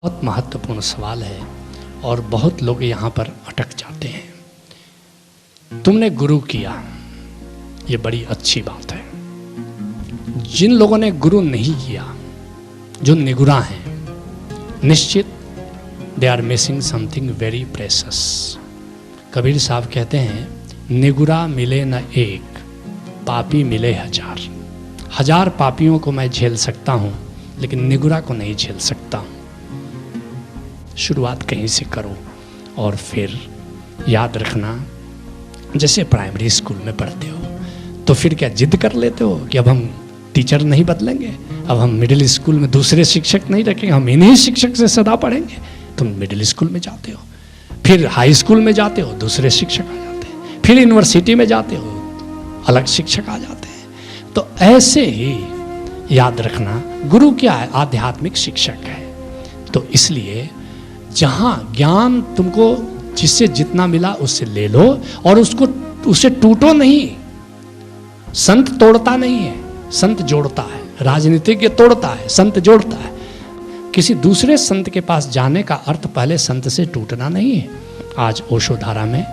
बहुत महत्वपूर्ण सवाल है और बहुत लोग यहाँ पर अटक जाते हैं। तुमने गुरु किया, ये बड़ी अच्छी बात है। जिन लोगों ने गुरु नहीं किया, जो निगुरा हैं, निश्चित they are missing something very precious. Kabir साहब कहते हैं, निगुरा मिले न एक, पापी मिले हजार। हजार पापियों को मैं झेल सकता हूँ, लेकिन निगुरा को नहीं झेल सकता हूँ। शुरुआत कहीं से करो और फिर याद रखना, जैसे प्राइमरी स्कूल में पढ़ते हो तो फिर क्या जिद कर लेते हो कि अब हम टीचर नहीं बदलेंगे, अब हम मिडिल स्कूल में दूसरे शिक्षक नहीं रखेंगे, हम इन्हीं शिक्षक से सदा पढ़ेंगे। तुम मिडिल स्कूल में जाते हो, फिर हाई स्कूल में जाते हो, दूसरे शिक्षक आ जाते हैं, फिर यूनिवर्सिटी में जाते हो, अलग शिक्षक आ जाते हैं। तो ऐसे ही याद रखना, गुरु क्या है? आध्यात्मिक शिक्षक है। तो इसलिए जहाँ ज्ञान तुमको जिससे जितना मिला उससे ले लो और उससे टूटो नहीं। संत तोड़ता नहीं है, संत जोड़ता है। राजनीतिज्ञ तोड़ता है, संत जोड़ता है। किसी दूसरे संत के पास जाने का अर्थ पहले संत से टूटना नहीं है। आज ओशो धारा में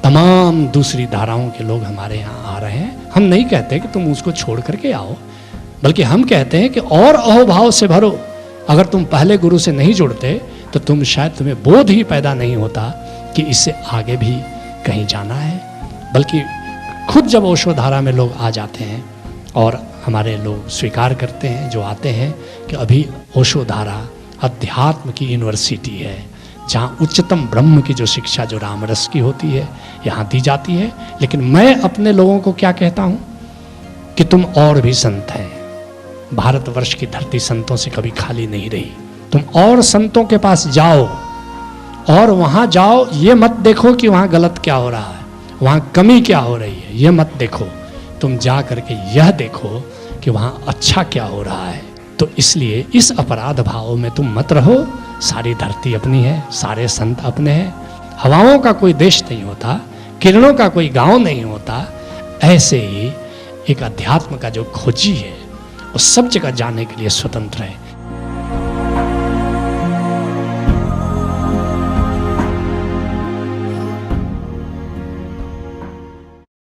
तमाम दूसरी धाराओं के लोग हमारे यहाँ आ रहे हैं। हम नहीं कहते कि तुम उसको छोड़ करके आओ, बल्कि हम कहते हैं कि और अहोभाव से भरो। अगर तुम पहले गुरु से नहीं जुड़ते तो तुम्हें बोध ही पैदा नहीं होता कि इससे आगे भी कहीं जाना है। बल्कि खुद जब ओशो धारा में लोग आ जाते हैं और हमारे लोग स्वीकार करते हैं, जो आते हैं, कि अभी ओशो धारा अध्यात्म की यूनिवर्सिटी है, जहाँ उच्चतम ब्रह्म की जो शिक्षा जो रामरस की होती है यहाँ दी जाती है। लेकिन मैं अपने लोगों को क्या कहता हूँ कि तुम और भी संत हैं। भारतवर्ष की धरती संतों से कभी खाली नहीं रही। तुम और संतों के पास जाओ और वहाँ जाओ, ये मत देखो कि वहाँ गलत क्या हो रहा है, वहाँ कमी क्या हो रही है, ये मत देखो। तुम जा करके यह देखो कि वहाँ अच्छा क्या हो रहा है। तो इसलिए इस अपराध भाव में तुम मत रहो। सारी धरती अपनी है, सारे संत अपने हैं। हवाओं का कोई देश नहीं होता, किरणों का कोई गांव नहीं होता। ऐसे ही एक अध्यात्म का जो खोजी है वो सब जगह जाने के लिए स्वतंत्र है।